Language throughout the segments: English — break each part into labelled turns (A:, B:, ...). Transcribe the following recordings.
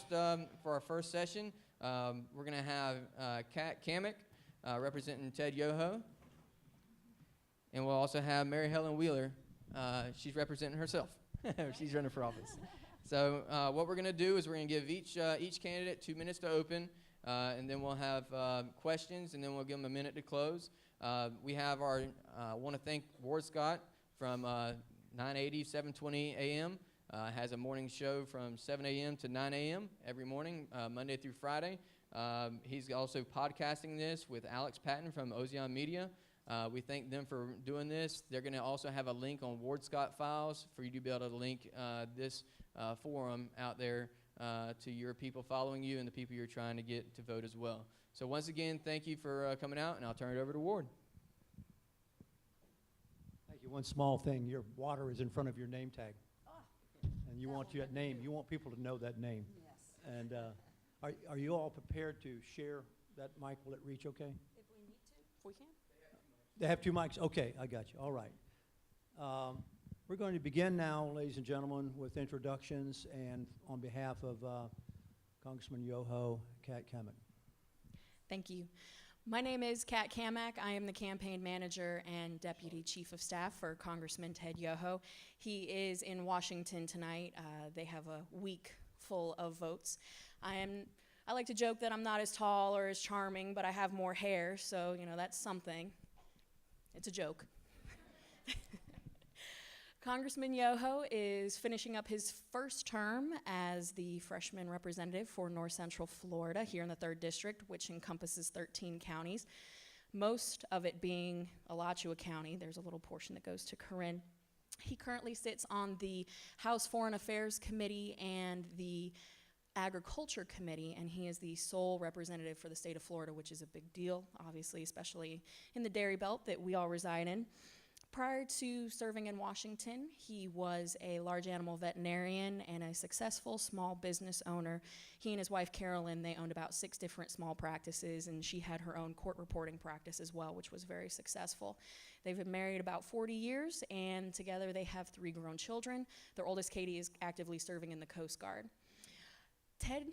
A: for our first session, we're going to have Kat Kamek representing Ted Yoho. And we'll also have Mary Helen Wheeler. She's representing herself. She's running for office. So what we're going to do is we're going to give each candidate 2 minutes to open, and then we'll have questions, and then we'll give them a minute to close. We have want to thank Ward Scott from 980, 720 a.m. Has a morning show from 7 a.m. to 9 a.m. every morning, Monday through Friday. He's also podcasting this with Alex Patton from Ozion Media. We thank them for doing this. They're going to also have a link on Ward Scott Files for you to be able to link this forum out there to your people following you and the people you're trying to get to vote as well. So once again, thank you for coming out, and I'll turn it over to Ward.
B: Thank you. One small thing, your water is in front of your name tag. And you want that name. You want people to know that name.
C: Yes.
B: And are you all prepared to share that mic? Will it reach okay?
C: If we need to, if we can.
B: They have 2 mics? Okay, I got you. All right. We're going to begin now, ladies and gentlemen, with introductions, and on behalf of Congressman Yoho, Kat Kamek.
C: Thank you. My name is Kat Kamek. I am the campaign manager and deputy chief of staff for Congressman Ted Yoho. He is in Washington tonight. They have a week full of votes. I like to joke that I'm not as tall or as charming, but I have more hair, so that's something. It's a joke. Congressman Yoho is finishing up his first term as the freshman representative for North Central Florida here in the 3rd District, which encompasses 13 counties, most of it being Alachua County. There's a little portion that goes to Corinne. He currently sits on the House Foreign Affairs Committee and the Agriculture Committee, and he is the sole representative for the state of Florida, which is a big deal, obviously, especially in the dairy belt that we all reside in. Prior to serving in Washington, he was a large animal veterinarian and a successful small business owner. He and his wife, Carolyn, they owned about 6 different small practices, and she had her own court reporting practice as well, which was very successful. They've been married about 40 years, and together they have 3 grown children. Their oldest, Katie, is actively serving in the Coast Guard. Ted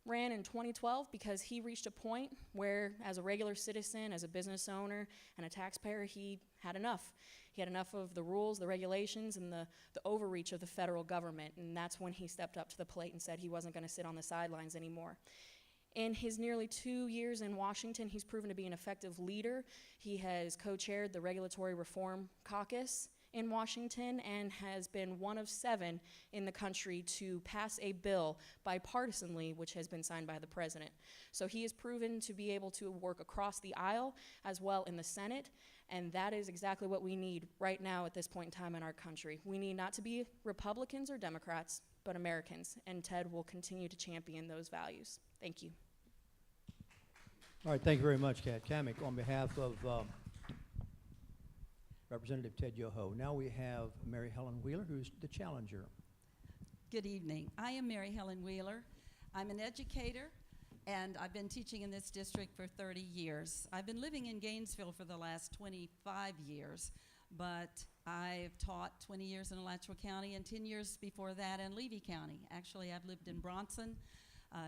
C: ran in 2012 because he reached a point where, as a regular citizen, as a business owner, and a taxpayer, he had enough. He had enough of the rules, the regulations, and the overreach of the federal government, and that's when he stepped up to the plate and said he wasn't going to sit on the sidelines anymore. In his nearly 2 years in Washington, he's proven to be an effective leader. He has co-chaired the Regulatory Reform Caucus in Washington and has been one of 7 in the country to pass a bill bipartisanly, which has been signed by the president. So he has proven to be able to work across the aisle as well in the Senate, and that is exactly what we need right now at this point in time in our country. We need not to be Republicans or Democrats, but Americans, and Ted will continue to champion those values. Thank you.
B: All right, thank you very much, Kat Kamek. On behalf of Representative Ted Yoho. Now we have Mary Helen Wheeler, who's the challenger.
D: Good evening. I am Mary Helen Wheeler. I'm an educator, and I've been teaching in this district for 30 years. I've been living in Gainesville for the last 25 years, but I've taught 20 years in Alachua County and 10 years before that in Levy County. Actually, I've lived in Bronson,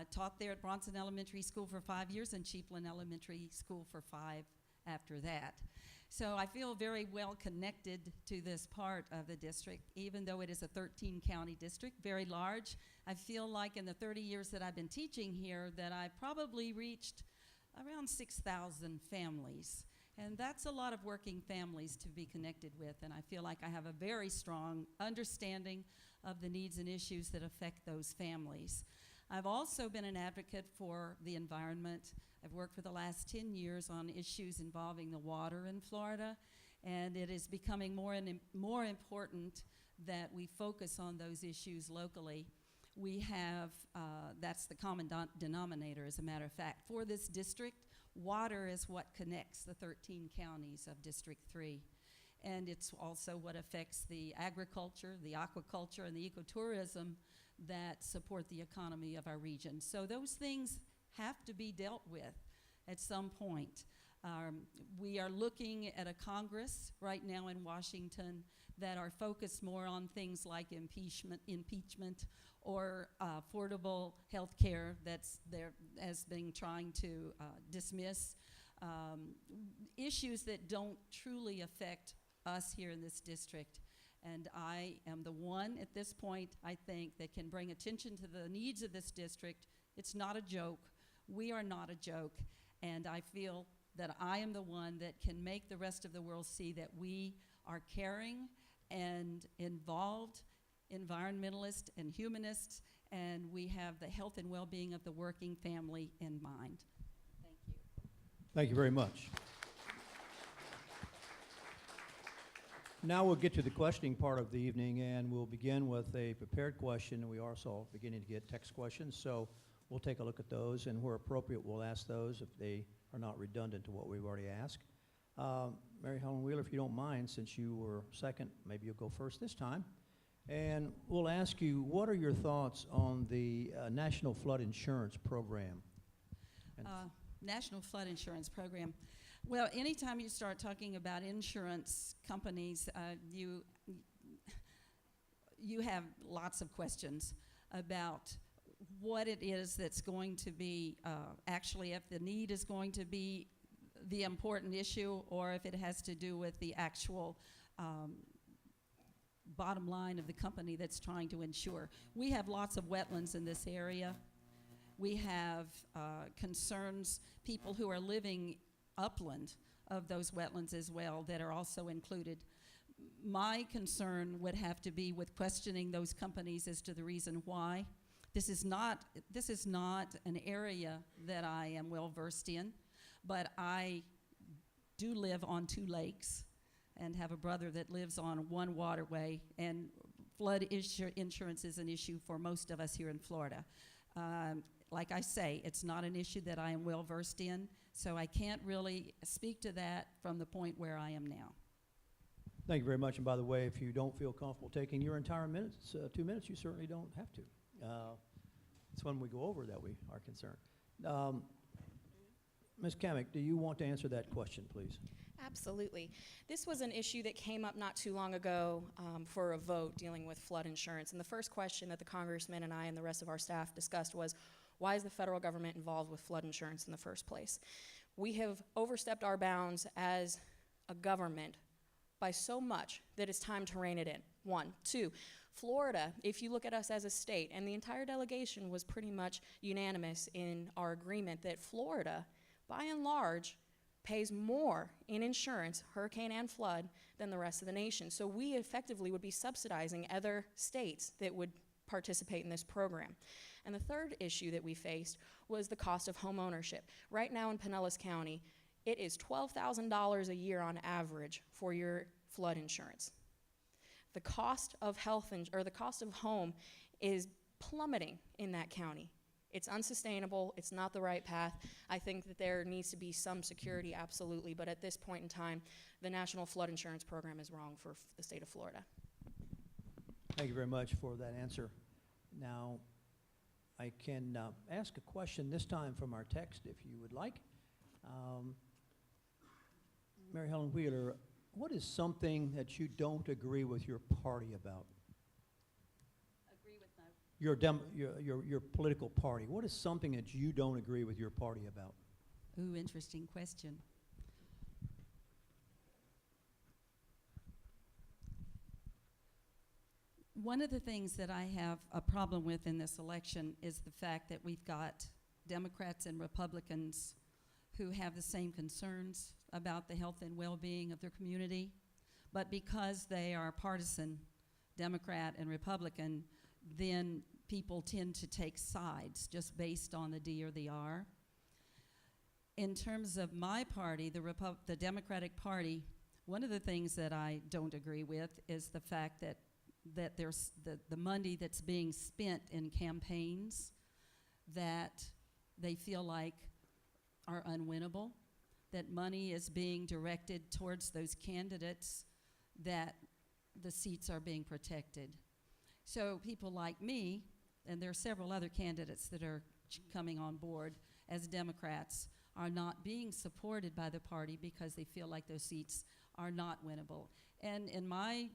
D: taught there at Bronson Elementary School for 5 years and Chiefland Elementary School for 5 after that. So I feel very well connected to this part of the district, even though it is a 13-county district, very large. I feel like in the 30 years that I've been teaching here that I've probably reached around 6,000 families. And that's a lot of working families to be connected with, and I feel like I have a very strong understanding of the needs and issues that affect those families. I've also been an advocate for the environment. I've worked for the last 10 years on issues involving the water in Florida, and it is becoming more and more important that we focus on those issues locally. We have, that's the common denominator, as a matter of fact. For this district, water is what connects the 13 counties of District 3. And it's also what affects the agriculture, the aquaculture, and the ecotourism that support the economy of our region. So those things have to be dealt with at some point. We are looking at a Congress right now in Washington that are focused more on things like impeachment or affordable health care that's there as being trying to dismiss issues that don't truly affect us here in this district. And I am the one at this point, I think, that can bring attention to the needs of this district. It's not a joke. We are not a joke. And I feel that I am the one that can make the rest of the world see that we are caring and involved environmentalists and humanists, and we have the health and well-being of the working family in mind. Thank you.
B: Thank you very much. Now we'll get to the questioning part of the evening, and we'll begin with a prepared question, and we are also beginning to get text questions, so we'll take a look at those, and where appropriate, we'll ask those if they are not redundant to what we've already asked. Mary Helen Wheeler, if you don't mind, since you were second, maybe you'll go first this time. And we'll ask you, what are your thoughts on the National Flood Insurance Program?
D: National Flood Insurance Program. Well, anytime you start talking about insurance companies, you have lots of questions about what it is that's going to be, actually, if the need is going to be the important issue, or if it has to do with the actual bottom line of the company that's trying to insure. We have lots of wetlands in this area. We have concerns, people who are living upland of those wetlands as well that are also included. My concern would have to be with questioning those companies as to the reason why. This is not an area that I am well versed in, but I do live on 2 lakes and have a brother that lives on 1 waterway, and flood insurance is an issue for most of us here in Florida. Like I say, it's not an issue that I am well versed in, so I can't really speak to that from the point where I am now.
B: Thank you very much. And by the way, if you don't feel comfortable taking your entire minutes, 2 minutes, you certainly don't have to. It's when we go over that we are concerned. Ms. Kamek, do you want to answer that question, please?
C: Absolutely. This was an issue that came up not too long ago for a vote dealing with flood insurance. And the first question that the congressman and I and the rest of our staff discussed was, why is the federal government involved with flood insurance in the first place? We have overstepped our bounds as a government by so much that it's time to rein it in. 1. 2, Florida, if you look at us as a state, and the entire delegation was pretty much unanimous in our agreement that Florida, by and large, pays more in insurance, hurricane and flood, than the rest of the nation. So we effectively would be subsidizing other states that would participate in this program. And the third issue that we faced was the cost of home ownership. Right now in Pinellas County, it is $12,000 a year on average for your flood insurance. The cost of the cost of home is plummeting in that county. It's unsustainable. It's not the right path. I think that there needs to be some security, absolutely, but at this point in time, the National Flood Insurance Program is wrong for the state of Florida.
B: Thank you very much for that answer. Now, I can ask a question this time from our text, if you would like. Mary Helen Wheeler, what is something that you don't agree with your party about?
D: Agree with no.
B: Your political party. What is something that you don't agree with your party about?
D: Ooh, interesting question. One of the things that I have a problem with in this election is the fact that we've got Democrats and Republicans who have the same concerns about the health and well-being of their community, but because they are partisan, Democrat and Republican, then people tend to take sides just based on the D or the R. In terms of my party, the Democratic Party, one of the things that I don't agree with is the fact that there's the money that's being spent in campaigns that they feel like are unwinnable, that money is being directed towards those candidates that the seats are being protected. So people like me, and there are several other candidates that are coming on board as Democrats, are not being supported by the party because they feel like those seats are not winnable. And in my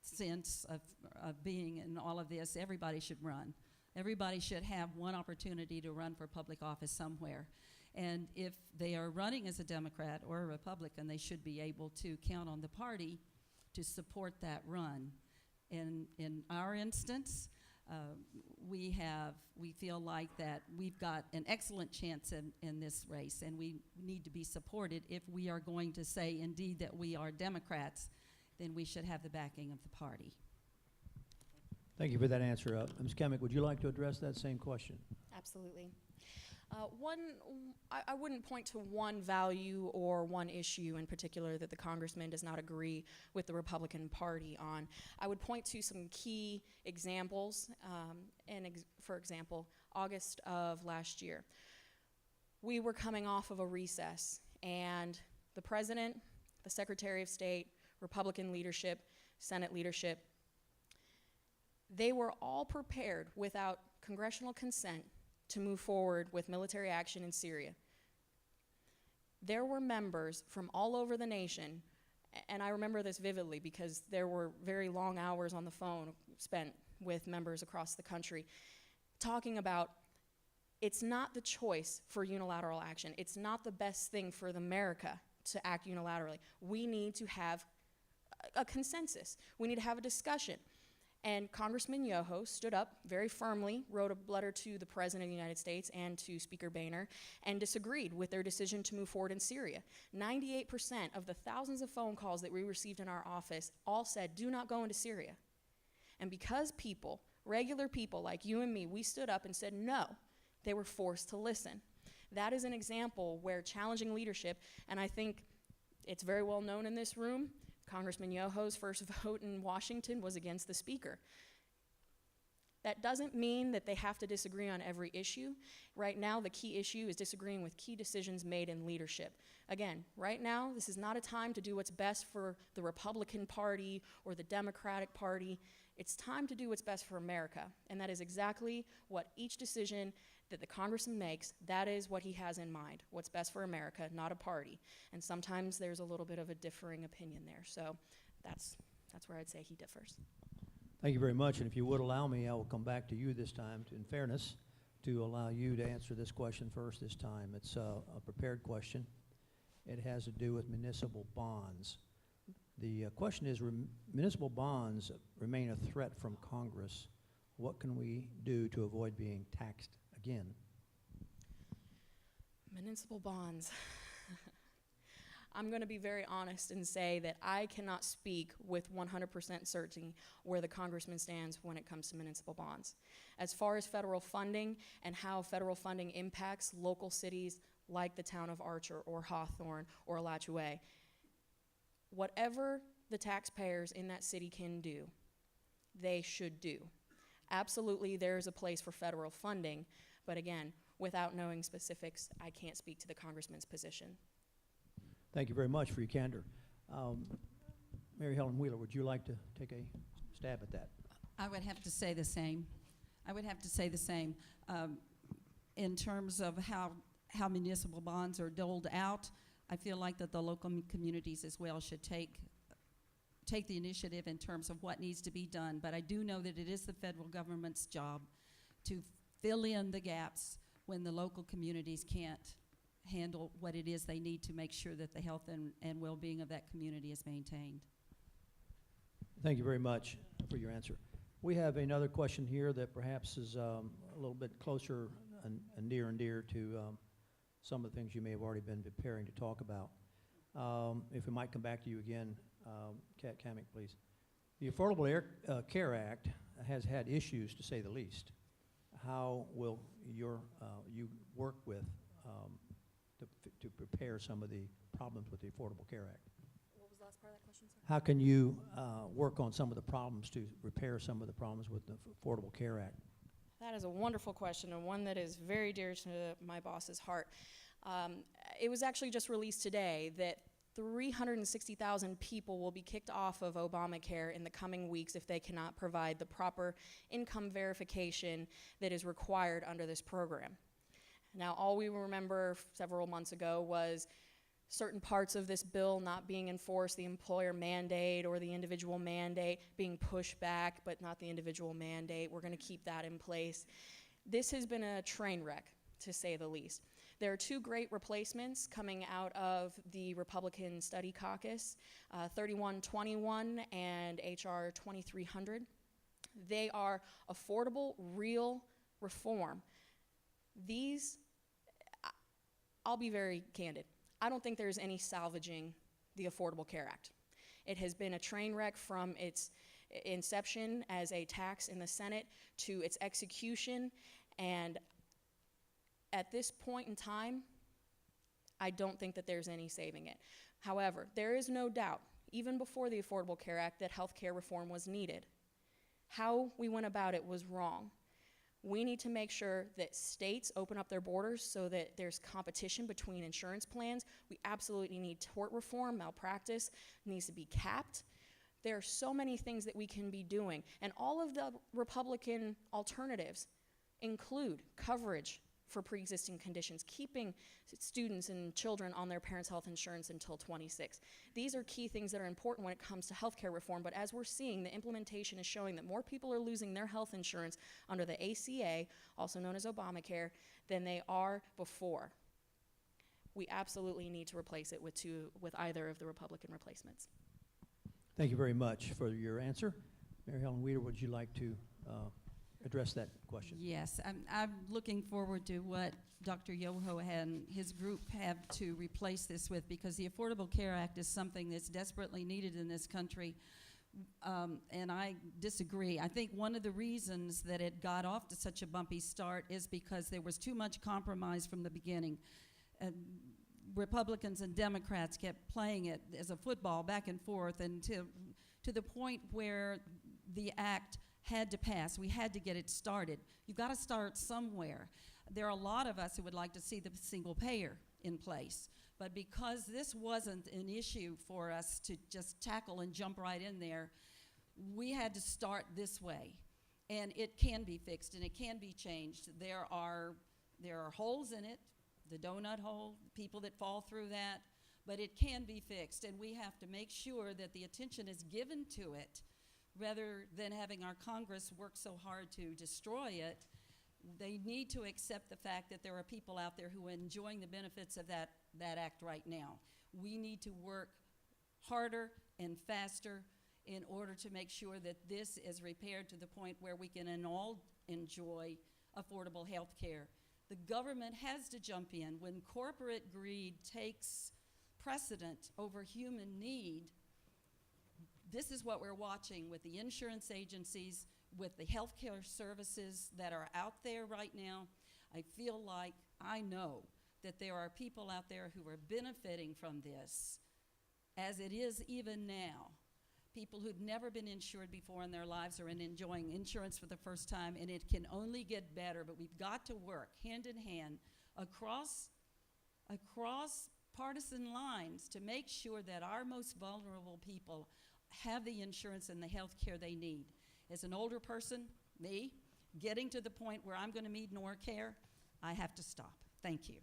D: sense of being in all of this, everybody should run. Everybody should have one opportunity to run for public office somewhere. And if they are running as a Democrat or a Republican, they should be able to count on the party to support that run. In our instance, we feel like that we've got an excellent chance in this race, and we need to be supported. If we are going to say indeed that we are Democrats, then we should have the backing of the party.
B: Thank you for that answer. Ms. Kemick, would you like to address that same question?
C: Absolutely. I wouldn't point to one value or one issue in particular that the congressman does not agree with the Republican Party on. I would point to some key examples. For example, August of last year, we were coming off of a recess, and the President, the Secretary of State, Republican leadership, Senate leadership, they were all prepared without congressional consent to move forward with military action in Syria. There were members from all over the nation, and I remember this vividly because there were very long hours on the phone spent with members across the country talking about it's not the choice for unilateral action. It's not the best thing for America to act unilaterally. We need to have a consensus. We need to have a discussion. And Congressman Yoho stood up very firmly, wrote a letter to the President of the United States and to Speaker Boehner, and disagreed with their decision to move forward in Syria. 98% of the thousands of phone calls that we received in our office all said, do not go into Syria. And because people, regular people like you and me, we stood up and said no, they were forced to listen. That is an example where challenging leadership, and I think it's very well known in this room, Congressman Yoho's first vote in Washington was against the Speaker. That doesn't mean that they have to disagree on every issue. Right now, the key issue is disagreeing with key decisions made in leadership. Again, right now, this is not a time to do what's best for the Republican Party or the Democratic Party. It's time to do what's best for America, and that is exactly what each decision that the congressman makes, that is what he has in mind, what's best for America, not a party. And sometimes there's a little bit of a differing opinion there. So that's where I'd say he differs.
B: Thank you very much. And if you would allow me, I will come back to you this time, in fairness, to allow you to answer this question first this time. It's a prepared question. It has to do with municipal bonds. The question is, municipal bonds remain a threat from Congress. What can we do to avoid being taxed again?
C: Municipal bonds. I'm going to be very honest and say that I cannot speak with 100% certainty where the congressman stands when it comes to municipal bonds. As far as federal funding and how federal funding impacts local cities like the town of Archer or Hawthorne or Alachua, whatever the taxpayers in that city can do, they should do. Absolutely, there is a place for federal funding, but again, without knowing specifics, I can't speak to the congressman's position.
B: Thank you very much for your candor. Mary Helen Wheeler, would you like to take a stab at that?
D: I would have to say the same. I would have to say the same. In terms of how municipal bonds are doled out, I feel like that the local communities as well should take the initiative in terms of what needs to be done. But I do know that it is the federal government's job to fill in the gaps when the local communities can't handle what it is they need to make sure that the health and well-being of that community is maintained.
B: Thank you very much for your answer. We have another question here that perhaps is a little bit closer and near and dear to some of the things you may have already been preparing to talk about. If we might come back to you again, Kat Kamick, please. The Affordable Care Act has had issues, to say the least. How will you work with to prepare some of the problems with the Affordable Care Act?
C: What was the last part of that question, sir?
B: How can you work on some of the problems to repair some of the problems with the Affordable Care Act?
C: That is a wonderful question, and one that is very dear to my boss's heart. It was actually just released today that 360,000 people will be kicked off of Obamacare in the coming weeks if they cannot provide the proper income verification that is required under this program. Now, all we remember several months ago was certain parts of this bill not being enforced, the employer mandate or the individual mandate being pushed back, but not the individual mandate. We're going to keep that in place. This has been a train wreck, to say the least. There are two great replacements coming out of the Republican Study Caucus, 3121 and HR 2300. They are affordable, real reform. These, I'll be very candid, I don't think there's any salvaging the Affordable Care Act. It has been a train wreck from its inception as a tax in the Senate to its execution, and at this point in time, I don't think that there's any saving it. However, there is no doubt, even before the Affordable Care Act, that health care reform was needed. How we went about it was wrong. We need to make sure that states open up their borders so that there's competition between insurance plans. We absolutely need tort reform. Malpractice needs to be capped. There are so many things that we can be doing, and all of the Republican alternatives include coverage for pre-existing conditions, keeping students and children on their parents' health insurance until 26. These are key things that are important when it comes to healthcare reform, but as we're seeing, the implementation is showing that more people are losing their health insurance under the ACA, also known as Obamacare, than they are before. We absolutely need to replace it with either of the Republican replacements.
B: Thank you very much for your answer. Mary Helen Weeder, would you like to address that question?
D: Yes, I'm looking forward to what Dr. Yoho and his group have to replace this with, because the Affordable Care Act is something that's desperately needed in this country, and I disagree. I think one of the reasons that it got off to such a bumpy start is because there was too much compromise from the beginning. Republicans and Democrats kept playing it as a football back and forth, and to the point where the act had to pass. We had to get it started. You've got to start somewhere. There are a lot of us who would like to see the single payer in place, but because this wasn't an issue for us to just tackle and jump right in there, we had to start this way. And it can be fixed and it can be changed. There are holes in it, the donut hole, people that fall through that, but it can be fixed, and we have to make sure that the attention is given to it rather than having our Congress work so hard to destroy it. They need to accept the fact that there are people out there who are enjoying the benefits of that act right now. We need to work harder and faster in order to make sure that this is repaired to the point where we can all enjoy affordable health care. The government has to jump in. When corporate greed takes precedent over human need, this is what we're watching with the insurance agencies, with the healthcare services that are out there right now. I feel like I know that there are people out there who are benefiting from this, as it is even now. People who've never been insured before in their lives are enjoying insurance for the first time, and it can only get better, but we've got to work hand in hand across partisan lines to make sure that our most vulnerable people have the insurance and the health care they need. As an older person, me, getting to the point where I'm going to need more care, I have to stop. Thank you.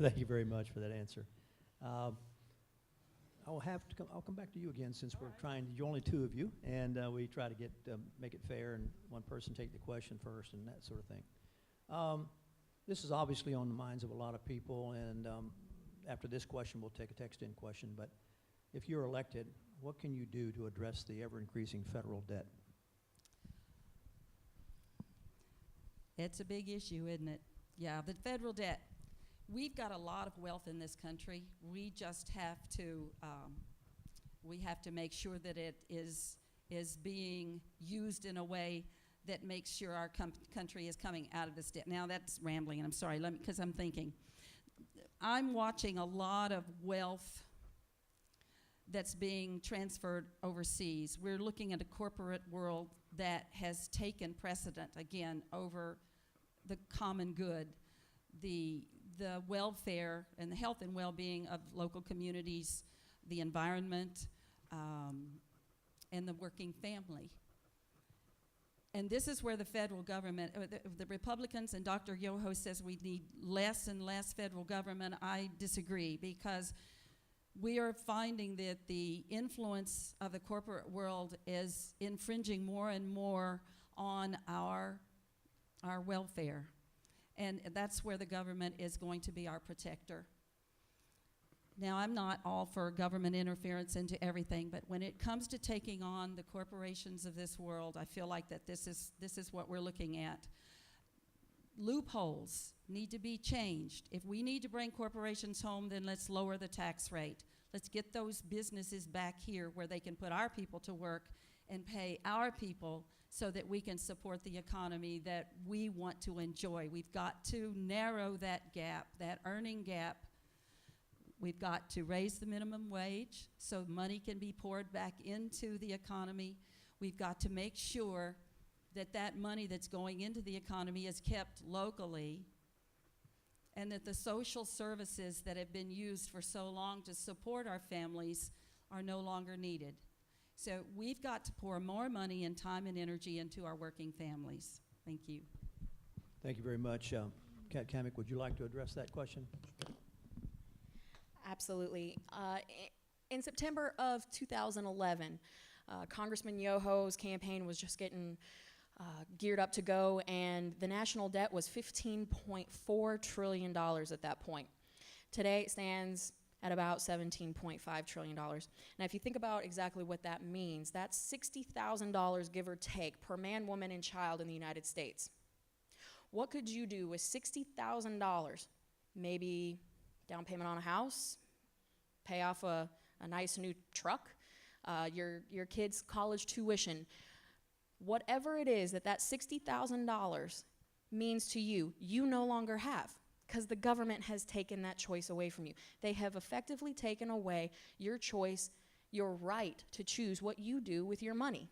B: Thank you very much for that answer. I'll come back to you again, since we're trying, you're only two of you, and we try to make it fair and one person take the question first and that sort of thing. This is obviously on the minds of a lot of people, and after this question, we'll take a text-in question, but if you're elected, what can you do to address the ever-increasing federal debt?
D: It's a big issue, isn't it? Yeah, the federal debt. We've got a lot of wealth in this country. We just have to, make sure that it is being used in a way that makes sure our country is coming out of this debt. Now that's rambling, and I'm sorry, because I'm thinking. I'm watching a lot of wealth that's being transferred overseas. We're looking at a corporate world that has taken precedent, again, over the common good, the welfare and the health and well-being of local communities, the environment, and the working family. And this is where the federal government, the Republicans and Dr. Yoho says we need less and less federal government. I disagree, because we are finding that the influence of the corporate world is infringing more and more on our welfare. And that's where the government is going to be our protector. Now, I'm not all for government interference into everything, but when it comes to taking on the corporations of this world, I feel like that this is what we're looking at. Loopholes need to be changed. If we need to bring corporations home, then let's lower the tax rate. Let's get those businesses back here where they can put our people to work and pay our people so that we can support the economy that we want to enjoy. We've got to narrow that gap, that earning gap. We've got to raise the minimum wage so money can be poured back into the economy. We've got to make sure that that money that's going into the economy is kept locally, and that the social services that have been used for so long to support our families are no longer needed. So we've got to pour more money and time and energy into our working families. Thank you.
B: Thank you very much. Kat Kamick, would you like to address that question?
C: Absolutely. In September of 2011, Congressman Yoho's campaign was just getting geared up to go, and the national debt was $15.4 trillion at that point. Today it stands at about $17.5 trillion. Now, if you think about exactly what that means, that's $60,000, give or take, per man, woman, and child in the United States. What could you do with $60,000? Maybe down payment on a house, pay off a nice new truck, your kids' college tuition. Whatever it is that $60,000 means to you, you no longer have, because the government has taken that choice away from you. They have effectively taken away your choice, your right to choose what you do with your money.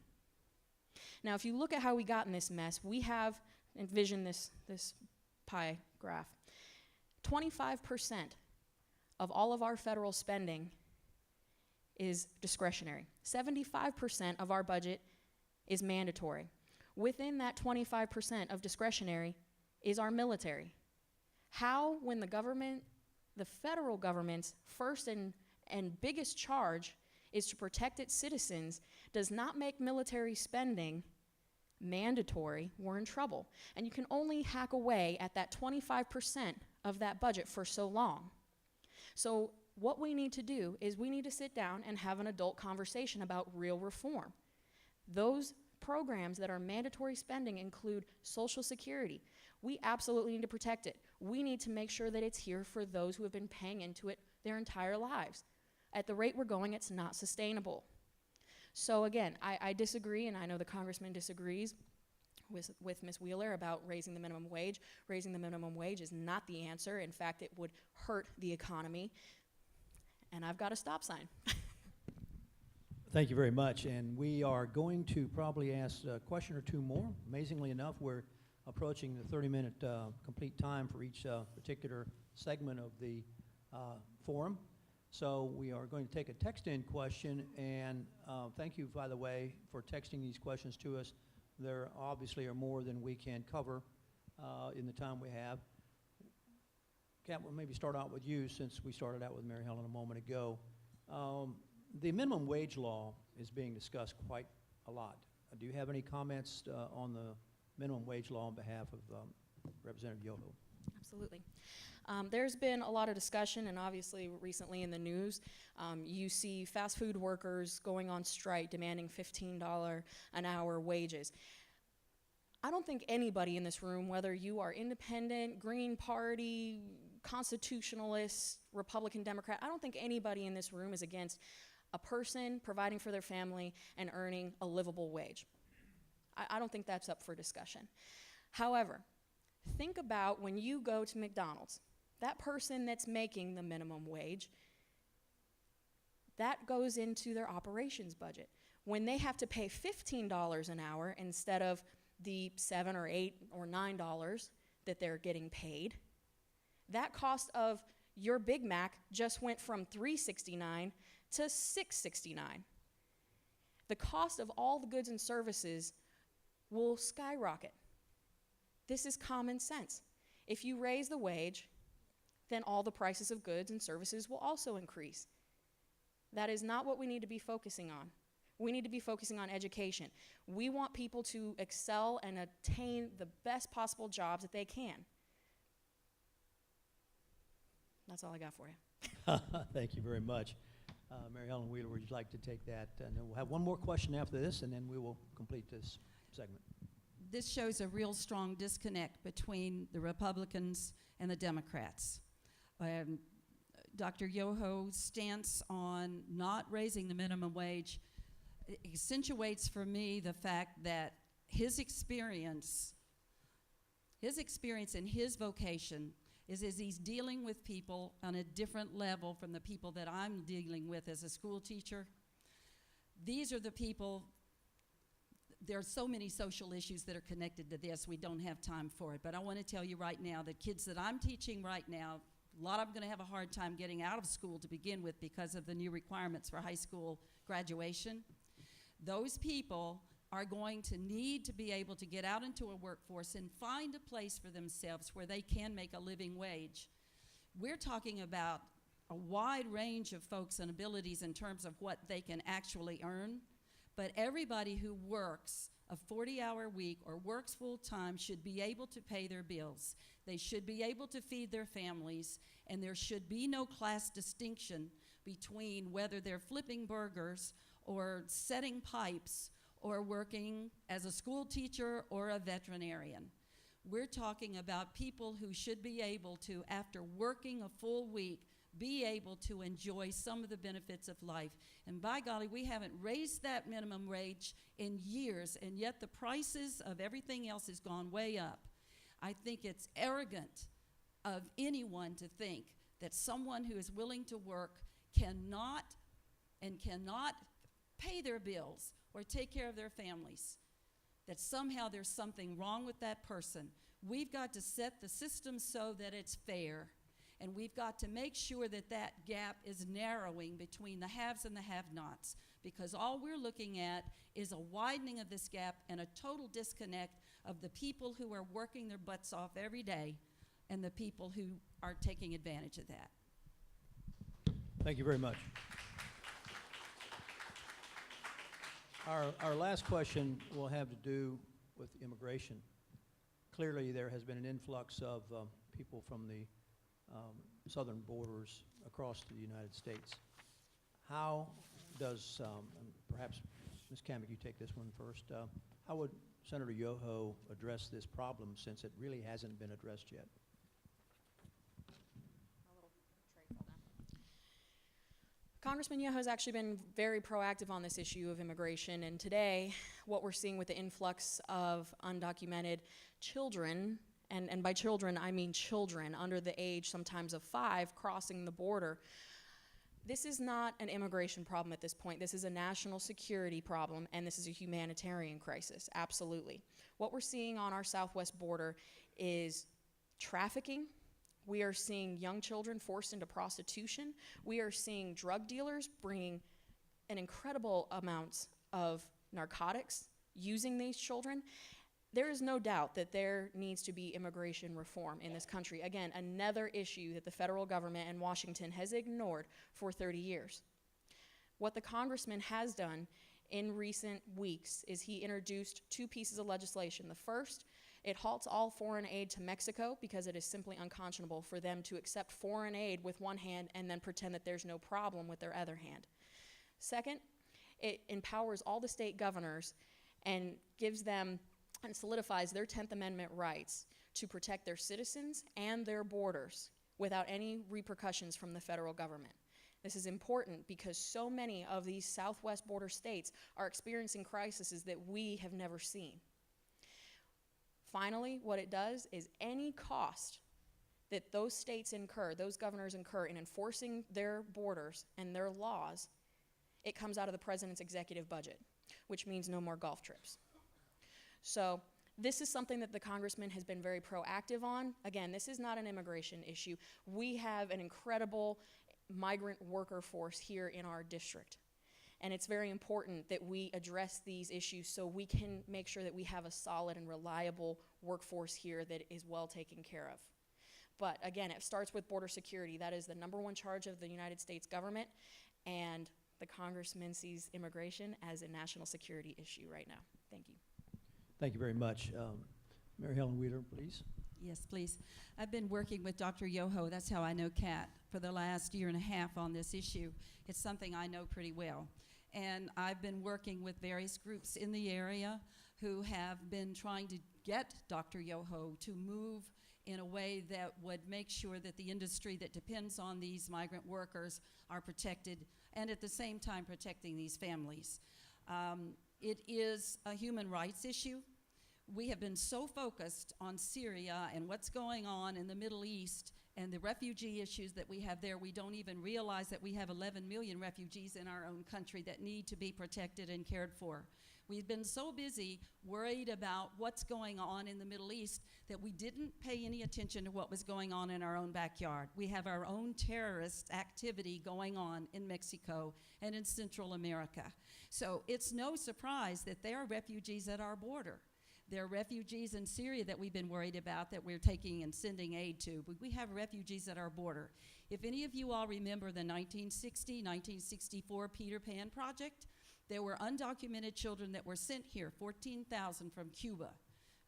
C: Now, if you look at how we got in this mess, we have, envision this pie graph. 25% of all of our federal spending is discretionary. 75% of our budget is mandatory. Within that 25% of discretionary is our military. How, when the federal government's first and biggest charge is to protect its citizens, does not make military spending mandatory, we're in trouble. And you can only hack away at that 25% of that budget for so long. So what we need to do is we need to sit down and have an adult conversation about real reform. Those programs that are mandatory spending include Social Security. We absolutely need to protect it. We need to make sure that it's here for those who have been paying into it their entire lives. At the rate we're going, it's not sustainable. So again, I disagree, and I know the congressman disagrees with Ms. Wheeler about raising the minimum wage. Raising the minimum wage is not the answer. In fact, it would hurt the economy. And I've got a stop sign.
B: Thank you very much. And we are going to probably ask a question or two more. Amazingly enough, we're approaching the 30-minute complete time for each particular segment of the forum. So we are going to take a text-in question, and thank you, by the way, for texting these questions to us. There obviously are more than we can cover in the time we have. Kat, we'll maybe start out with you, since we started out with Mary Helen a moment ago. The minimum wage law is being discussed quite a lot. Do you have any comments on the minimum wage law on behalf of Representative Yoho?
C: Absolutely. There's been a lot of discussion, and obviously recently in the news, you see fast food workers going on strike demanding $15 an hour wages. I don't think anybody in this room, whether you are independent, Green Party, constitutionalist, Republican, Democrat, I don't think anybody in this room is against a person providing for their family and earning a livable wage. I don't think that's up for discussion. However, think about when you go to McDonald's, that person that's making the minimum wage, that goes into their operations budget. When they have to pay $15 an hour instead of the $7 or $8 or $9 that they're getting paid, that cost of your Big Mac just went from $3.69 to $6.69. The cost of all the goods and services will skyrocket. This is common sense. If you raise the wage, then all the prices of goods and services will also increase. That is not what we need to be focusing on. We need to be focusing on education. We want people to excel and attain the best possible jobs that they can. That's all I got for you.
B: Thank you very much. Mary Helen Wheeler, would you like to take that? And then we'll have one more question after this, and then we will complete this segment.
D: This shows a real strong disconnect between the Republicans and the Democrats. Dr. Yoho's stance on not raising the minimum wage accentuates for me the fact that his experience in his vocation is as he's dealing with people on a different level from the people that I'm dealing with as a school teacher. These are the people, there are so many social issues that are connected to this, we don't have time for it. But I want to tell you right now, the kids that I'm teaching right now, a lot of them are going to have a hard time getting out of school to begin with because of the new requirements for high school graduation. Those people are going to need to be able to get out into a workforce and find a place for themselves where they can make a living wage. We're talking about a wide range of folks and abilities in terms of what they can actually earn, but everybody who works a 40-hour week or works full-time should be able to pay their bills. They should be able to feed their families, and there should be no class distinction between whether they're flipping burgers or setting pipes or working as a school teacher or a veterinarian. We're talking about people who should be able to, after working a full week, be able to enjoy some of the benefits of life. And by golly, we haven't raised that minimum wage in years, and yet the prices of everything else has gone way up. I think it's arrogant of anyone to think that someone who is willing to work cannot pay their bills or take care of their families, that somehow there's something wrong with that person. We've got to set the system so that it's fair, and we've got to make sure that that gap is narrowing between the haves and the have-nots, because all we're looking at is a widening of this gap and a total disconnect of the people who are working their butts off every day and the people who are taking advantage of that.
B: Thank you very much. Our last question will have to do with immigration. Clearly, there has been an influx of people from the southern borders across the United States. How does, and perhaps Ms. Kamek, you take this one first, how would Senator Yoho address this problem, since it really hasn't been addressed yet?
C: Congressman Yoho has actually been very proactive on this issue of immigration, and today what we're seeing with the influx of undocumented children, and by children I mean children under the age sometimes of 5 crossing the border, this is not an immigration problem at this point. This is a national security problem, and this is a humanitarian crisis, absolutely. What we're seeing on our southwest border is trafficking. We are seeing young children forced into prostitution. We are seeing drug dealers bringing an incredible amount of narcotics using these children. There is no doubt that there needs to be immigration reform in this country. Again, another issue that the federal government and Washington has ignored for 30 years. What the congressman has done in recent weeks is he introduced 2 pieces of legislation. The first, it halts all foreign aid to Mexico because it is simply unconscionable for them to accept foreign aid with one hand and then pretend that there's no problem with their other hand. Second, it empowers all the state governors and gives them and solidifies their 10th Amendment rights to protect their citizens and their borders without any repercussions from the federal government. This is important because so many of these southwest border states are experiencing crises that we have never seen. Finally, what it does is any cost that those states incur, those governors incur in enforcing their borders and their laws, it comes out of the president's executive budget, which means no more golf trips. So this is something that the congressman has been very proactive on. Again, this is not an immigration issue. We have an incredible migrant worker force here in our district. And it's very important that we address these issues so we can make sure that we have a solid and reliable workforce here that is well taken care of. But again, it starts with border security. That is the #1 charge of the United States government, and the Congressman sees immigration as a national security issue right now. Thank you.
B: Thank you very much. Mary Helen Wheeler, please.
D: Yes, please. I've been working with Dr. Yoho, that's how I know Kat, for the last year and a half on this issue. It's something I know pretty well. And I've been working with various groups in the area who have been trying to get Dr. Yoho to move in a way that would make sure that the industry that depends on these migrant workers are protected, and at the same time protecting these families. It is a human rights issue. We have been so focused on Syria and what's going on in the Middle East and the refugee issues that we have there, we don't even realize that we have 11 million refugees in our own country that need to be protected and cared for. We've been so busy worried about what's going on in the Middle East that we didn't pay any attention to what was going on in our own backyard. We have our own terrorist activity going on in Mexico and in Central America. So it's no surprise that there are refugees at our border. There are refugees in Syria that we've been worried about that we're taking and sending aid to, but we have refugees at our border. If any of you all remember the 1964 Peter Pan Project, there were undocumented children that were sent here, 14,000 from Cuba.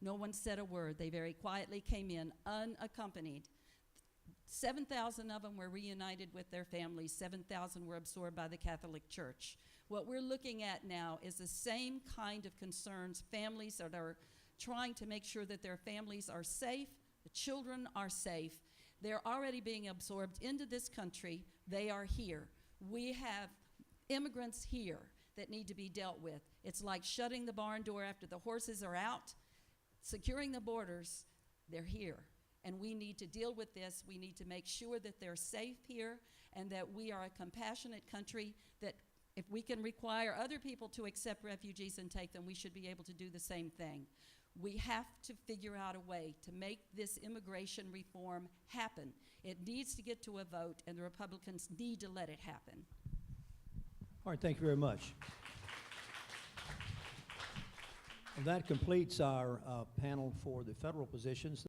D: No one said a word. They very quietly came in unaccompanied. 7,000 of them were reunited with their families. 7,000 were absorbed by the Catholic Church. What we're looking at now is the same kind of concerns, families that are trying to make sure that their families are safe, the children are safe. They're already being absorbed into this country. They are here. We have immigrants here that need to be dealt with. It's like shutting the barn door after the horses are out, securing the borders. They're here. And we need to deal with this. We need to make sure that they're safe here and that we are a compassionate country, that if we can require other people to accept refugees and take them, we should be able to do the same thing. We have to figure out a way to make this immigration reform happen. It needs to get to a vote, and the Republicans need to let it happen.
B: All right, thank you very much. Well, that completes our panel for the federal positions.